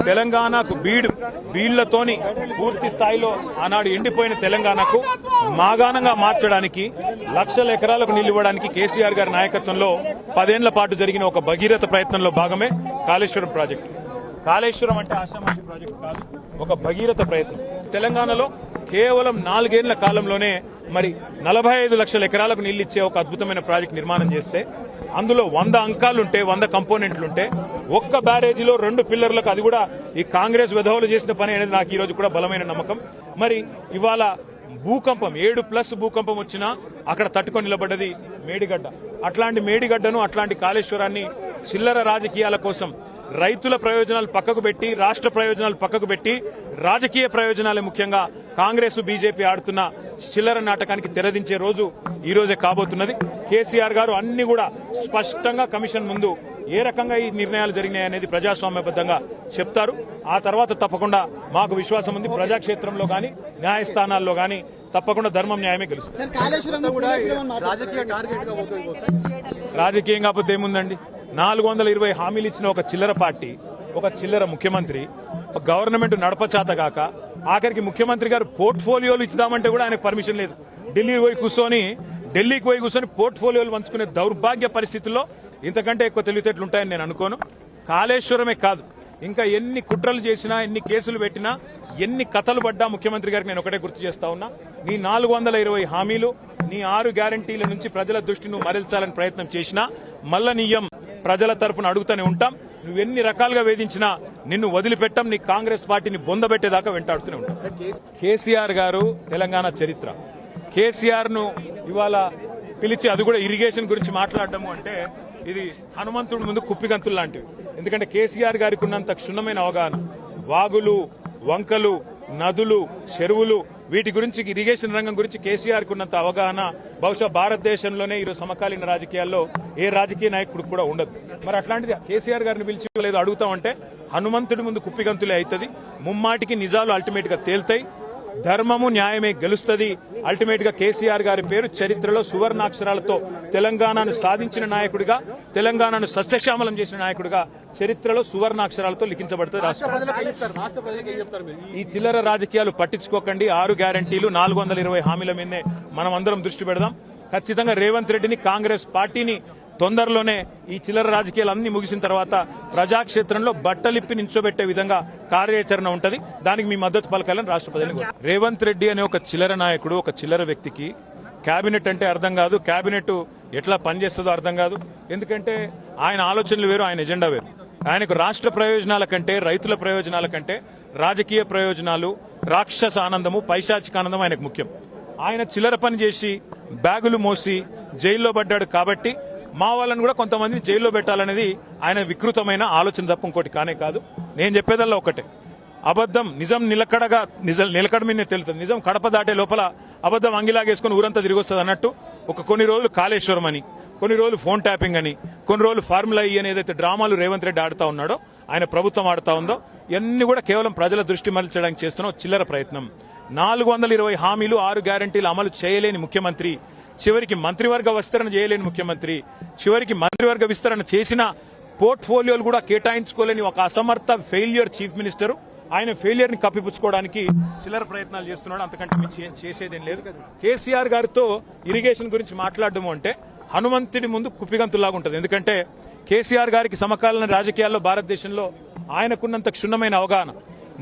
తెలంగాణకు బీళ్లతోని పూర్తి స్థాయిలో ఆనాడు ఎండిపోయిన తెలంగాణకు మాగాణంగా మార్చడానికి లక్షల ఎకరాలకు నీళ్లు ఇవ్వడానికి కేసీఆర్ గారి నాయకత్వంలో 10 ఏళ్ల పాటు జరిగిన ఒక భగీరథ ప్రయత్నంలో భాగమే కాళేశ్వరం ప్రాజెక్టు. కాళేశ్వరం అంటే ఆషామాషి ప్రాజెక్టు కాదు, ఒక భగీరథ ప్రయత్నం. తెలంగాణలో కేవలం 4 ఏళ్ల కాలంలోనే మరి 45 లక్షల ఎకరాలకు నీళ్లు ఇచ్చే ఒక అద్భుతమైన ప్రాజెక్టు నిర్మాణం చేస్తే అందులో 100 అంకాలుంటే 100 కంపోనెంట్లుంటే ఒక్క బ్యారేజీలో 2 పిల్లర్లకు, అది కూడా ఈ కాంగ్రెస్ విధవులు చేసిన పని అనేది నాకు ఈ రోజు కూడా బలమైన నమ్మకం. మరి ఇవాళ భూకంపం 7+ భూకంపం వచ్చినా అక్కడ తట్టుకొని నిలబడ్డది మేడిగడ్డ. అట్లాంటి మేడిగడ్డను, అట్లాంటి కాళేశ్వరాన్ని చిల్లర రాజకీయాల కోసం రైతుల ప్రయోజనాలు పక్కకు పెట్టి, రాష్ట్ర ప్రయోజనాలు పక్కకు పెట్టి, రాజకీయ ప్రయోజనాలే ముఖ్యంగా కాంగ్రెస్ బీజేపీ ఆడుతున్న చిల్లర నాటకానికి తెరదించే రోజు ఈ రోజే కాబోతున్నది. కేసీఆర్ గారు అన్ని కూడా స్పష్టంగా కమిషన్ ముందు ఏ రకంగా ఈ నిర్ణయాలు జరిగినాయనేది ప్రజాస్వామ్యబద్దంగా చెప్తారు. ఆ తర్వాత తప్పకుండా మాకు విశ్వాసం ఉంది, ప్రజాక్షేత్రంలో గాని న్యాయస్థానాల్లో గాని తప్పకుండా ధర్మం న్యాయమే గెలుస్తుంది. రాజకీయం కాకపోతే ఏముందండి? 420 హామీలు ఇచ్చిన ఒక చిల్లర పార్టీ, ఒక చిల్లర ముఖ్యమంత్రి, గవర్నమెంట్ నడపచాతగాక ఆఖరికి ముఖ్యమంత్రి గారు పోర్ట్ఫోలియోలు ఇచ్చుదామంటే కూడా ఆయనకు పర్మిషన్ లేదు. ఢిల్లీకి పోయి కూర్చొని పోర్ట్ఫోలియోలు పంచుకునే దౌర్భాగ్య పరిస్థితుల్లో ఇంతకంటే ఎక్కువ తెలివితేటలు ఉంటాయని నేను అనుకోను. కాళేశ్వరమే కాదు, ఇంకా ఎన్ని కుట్రలు చేసినా, ఎన్ని కేసులు పెట్టినా, ఎన్ని కథలు పడ్డా ముఖ్యమంత్రి గారికి నేను ఒకటే గుర్తు చేస్తా ఉన్నా, నీ 420 హామీలు, నీ 6 గ్యారంటీల నుంచి ప్రజల దృష్టి నువ్వు మరల్చాలని ప్రయత్నం చేసినా మల్ల నీయం ప్రజల తరపున అడుగుతూనే ఉంటాం. నువ్వెన్ని రకాలుగా వేధించినా నిన్ను వదిలిపెట్టం, నీ కాంగ్రెస్ పార్టీని బొందబెట్టేదాకా వెంటాడుతూనే ఉంటాం. కేసీఆర్ గారు తెలంగాణ చరిత్ర. కేసీఆర్ ను ఇవాళ పిలిచి అది కూడా ఇరిగేషన్ గురించి మాట్లాడటము అంటే ఇది హనుమంతుడి ముందు కుప్పిగంతులు లాంటివి. ఎందుకంటే కేసీఆర్ గారికి ఉన్నంత క్షుణ్ణమైన అవగాహన, వాగులు, వంకలు, నదులు, చెరువులు, వీటి గురించి, ఇరిగేషన్ రంగం గురించి కేసీఆర్ కు ఉన్నంత అవగాహన బహుశా భారతదేశంలోనే ఈరోజు సమకాలీన రాజకీయాల్లో ఏ రాజకీయ నాయకుడికి కూడా ఉండదు. మరి అట్లాంటిది కేసీఆర్ గారిని పిలిచి లేదు అడుగుతామంటే హనుమంతుడి ముందు కుప్పిగంతులే అవుతుంది. ముమ్మాటికి నిజాలు అల్టిమేట్ గా తేల్తాయి, ధర్మము న్యాయమే గెలుస్తుంది. అల్టిమేట్ గా కేసీఆర్ గారి పేరు చరిత్రలో సువర్ణాక్షరాలతో తెలంగాణను సాధించిన నాయకుడిగా, తెలంగాణను సస్యశ్యామలం చేసిన నాయకుడిగా చరిత్రలో సువర్ణాక్షరాలతో లిఖించబడుతుంది. ఈ చిల్లర రాజకీయాలు పట్టించుకోకండి. 6 గ్యారంటీలు, 420 హామీల మీదే మనం అందరం దృష్టి పెడదాం. ఖచ్చితంగా రేవంత్ రెడ్డిని, కాంగ్రెస్ పార్టీని తొందరలోనే ఈ చిల్లర రాజకీయాలు అన్ని ముగిసిన తర్వాత ప్రజాక్షేత్రంలో బట్టలిప్పి నించోబెట్టే విధంగా కార్యాచరణ ఉంటది. దానికి మీ మద్దతు పలకాలని రాష్ట్ర ప్రజలకు. రేవంత్ రెడ్డి అనే ఒక చిల్లర నాయకుడు, ఒక చిల్లర వ్యక్తికి కేబినెట్ అంటే అర్థం కాదు, కేబినెట్ ఎట్లా పనిచేస్తుందో అర్థం కాదు. ఎందుకంటే ఆయన ఆలోచనలు వేరు, ఆయన ఎజెండా వేరు. ఆయనకు రాష్ట్ర ప్రయోజనాల కంటే, రైతుల ప్రయోజనాల కంటే రాజకీయ ప్రయోజనాలు, రాక్షస ఆనందము, పైశాచిక ఆనందం ఆయనకు ముఖ్యం. ఆయన చిల్లర పని చేసి బ్యాగులు మోసి జైల్లో పడ్డాడు కాబట్టి మా వాళ్ళని కూడా కొంతమందిని జైల్లో పెట్టాలనేది ఆయన వికృతమైన ఆలోచన తప్ప ఇంకోటి కానే కాదు. నేను చెప్పేదల్లా ఒకటే, అబద్దం నిజం నిలకడ మీదనే తెలుస్తుంది. నిజం కడప దాటే లోపల అబద్దం అంగిలాగేసుకుని ఊరంతా తిరిగి వస్తుంది అన్నట్టు కొన్ని రోజులు కాళేశ్వరం అని, కొన్ని రోజులు ఫోన్ ట్యాపింగ్ అని, కొన్ని రోజులు ఫార్ములా ఈ అని ఏదైతే డ్రామాలు రేవంత్ రెడ్డి ఆడుతా ఉన్నాడో, ఆయన ప్రభుత్వం ఆడుతా ఉందో, ఇవన్నీ కూడా కేవలం ప్రజల దృష్టి మరల్చడానికి చేస్తున్న చిల్లర ప్రయత్నం. 420 హామీలు, 6 గ్యారంటీలు అమలు చేయలేని ముఖ్యమంత్రి, చివరికి మంత్రివర్గ విస్తరణ చేయలేని ముఖ్యమంత్రి, చివరికి మంత్రివర్గ విస్తరణ చేసిన పోర్ట్ఫోలియోలు కూడా కేటాయించుకోలేని ఒక అసమర్థ ఫెయిల్యూర్ చీఫ్ మినిస్టర్, ఆయన ఫెయిల్యూర్ ని కప్పిపుచ్చుకోవడానికి చిల్లర ప్రయత్నాలు చేస్తున్నాడు. అంతకంటే మించి చేసేదేం లేదు. కేసీఆర్ గారితో ఇరిగేషన్ గురించి మాట్లాడడం అంటే హనుమంతుడి ముందు కుప్పిగంతులాగా ఉంటుంది. ఎందుకంటే కేసీఆర్ గారికి సమకాలీన రాజకీయాల్లో భారతదేశంలో ఆయనకున్నంత క్షుణ్ణమైన అవగాహన,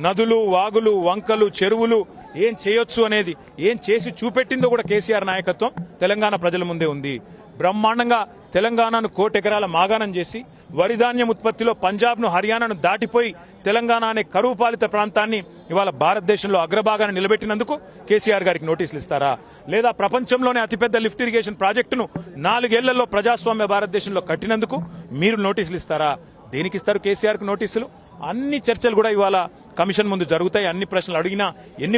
నదులు, వాగులు, వంకలు, చెరువులు ఏం చేయొచ్చు అనేది, ఏం చేసి చూపెట్టిందో కూడా కేసీఆర్ నాయకత్వం తెలంగాణ ప్రజల ముందే ఉంది. బ్రహ్మాండంగా తెలంగాణను 1,00,00,000 ఎకరాల మాగాణం చేసి, వరిధాన్యం ఉత్పత్తిలో పంజాబ్ను, హర్యానాను దాటిపోయి తెలంగాణ అనే కరువు పాలిత ప్రాంతాన్ని ఇవాళ భారతదేశంలో అగ్రభాగాన్ని నిలబెట్టినందుకు కేసీఆర్ గారికి నోటీసులు ఇస్తారా? లేదా ప్రపంచంలోనే అతిపెద్ద లిఫ్ట్ ఇరిగేషన్ ప్రాజెక్టును 4 ఏళ్లలో ప్రజాస్వామ్య భారతదేశంలో కట్టినందుకు మీరు నోటీసులు ఇస్తారా? దేనికి ఇస్తారు కేసీఆర్ కు నోటీసులు? అన్ని చర్చలు కూడా ఇవాళ కమిషన్ ముందు జరుగుతాయి. ఎన్ని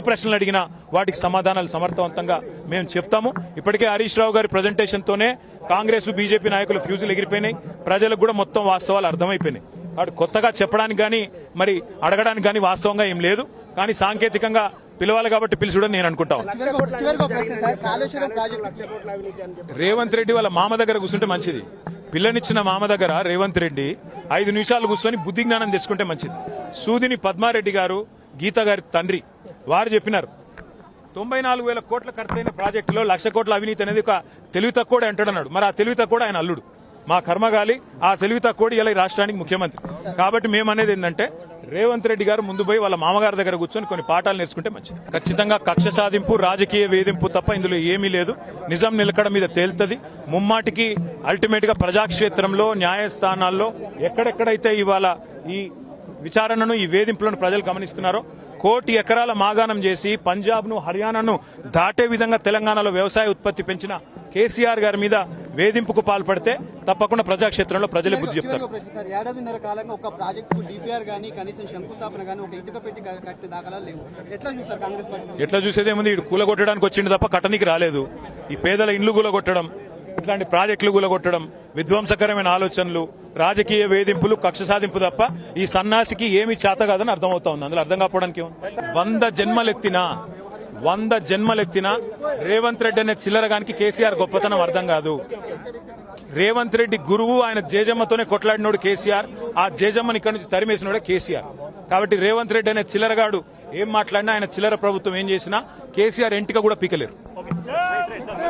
ప్రశ్నలు అడిగినా వాటికి సమాధానాలు సమర్థవంతంగా మేము చెప్తాము. ఇప్పటికే హరీష్ రావు గారి ప్రజెంటేషన్ తోనే కాంగ్రెస్, బీజేపీ నాయకులు ఫ్యూజులు ఎగిరిపోయినాయి. ప్రజలకు కూడా మొత్తం వాస్తవాలు అర్థమైపోయినాయి. వాడు కొత్తగా చెప్పడానికి గానీ, మరి అడగడానికి గానీ వాస్తవంగా ఏం లేదు. కానీ సాంకేతికంగా పిలవాలి కాబట్టి పిలుచుడని నేను అనుకుంటాను. రేవంత్ రెడ్డి వాళ్ళ మామ దగ్గర కూర్చుంటే మంచిది. పిల్లనిచ్చిన మామ దగ్గర రేవంత్ రెడ్డి 5 నిమిషాలు కూర్చొని బుద్ధి జ్ఞానం తెచ్చుకుంటే మంచిది. సూదిని పద్మారెడ్డి గారు, గీత గారి తండ్రి వారు చెప్పినారు 94,000 కోట్ల ఖర్చైన ప్రాజెక్టులో 1,00,000 కోట్ల అవినీతి అనేది ఒక తెలివి తక్కువ అంటాడన్నాడు. మరి ఆ తెలివి తక్కువ ఆయన అల్లుడు, మా కర్మగాలి. ఆ తెలివి తక్కువ ఇలా ఈ రాష్ట్రానికి ముఖ్యమంత్రి. కాబట్టి మేమనేది ఏంటంటే రేవంత్ రెడ్డి గారు ముందు పోయి వాళ్ళ మామగారి దగ్గర కూర్చొని కొన్ని పాఠాలు నేర్చుకుంటే మంచిది. ఖచ్చితంగా కక్ష సాధింపు, రాజకీయ వేధింపు తప్ప ఇందులో ఏమీ లేదు. నిజం నిలకడ మీద తేలుతుంది. ముమ్మాటికి అల్టిమేట్ గా ప్రజాక్షేత్రంలో, న్యాయస్థానాల్లో ఎక్కడెక్కడైతే ఇవాళ ఈ విచారణను, ఈ వేధింపులను ప్రజలు గమనిస్తున్నారో, 1 కోటి ఎకరాల మాగాణం చేసి పంజాబ్ ను, హర్యానాను దాటే విధంగా తెలంగాణలో వ్యవసాయ ఉత్పత్తి పెంచిన కేసీఆర్ గారి మీద వేధింపుకు పాల్పడితే తప్పకుండా ప్రజాక్షేత్రంలో ప్రజలే బుద్ధి చెప్తారు. ఏడాదిన్నర కాలంగా ఒక ప్రాజెక్టు డిపిఆర్ గానీ, కనీసం శంకుస్థాపన గానీ, ఒక ఇటుక పెట్టి కట్టే దాఖలాలు లేవు. ఎట్లా చూస్తారు కాంగ్రెస్ పార్టీ? ఎట్లా చూసేదేముంది, ఇటు కూలగొట్టడానికి వచ్చింది తప్ప కట్టనికి రాలేదు. ఈ పేదల ఇండ్లు కూలగొట్టడం, ఇట్లాంటి ప్రాజెక్టులు కూలగొట్టడం, విధ్వంసకరమైన ఆలోచనలు, రాజకీయ వేధింపులు, కక్ష సాధింపు తప్ప ఈ సన్నాసికి ఏమి చేత కాదని అర్థమవుతా ఉంది. అందులో అర్థం కాకపోవడానికి 100 జన్మలెత్తినా రేవంత్ రెడ్డి అనే చిల్లరగానికి కేసీఆర్ గొప్పతనం అర్థం కాదు. రేవంత్ రెడ్డి గురువు, ఆయన జేజమ్మతోనే కొట్లాడినోడు కేసీఆర్. ఆ జేజమ్మని ఇక్కడి నుంచి తరిమేసినోడే కేసీఆర్. కాబట్టి రేవంత్ రెడ్డి అనే చిల్లరగాడు ఏం మాట్లాడినా, ఆయన చిల్లర ప్రభుత్వం ఏం చేసినా కేసీఆర్ ఎంటిక కూడా పీకలేరు.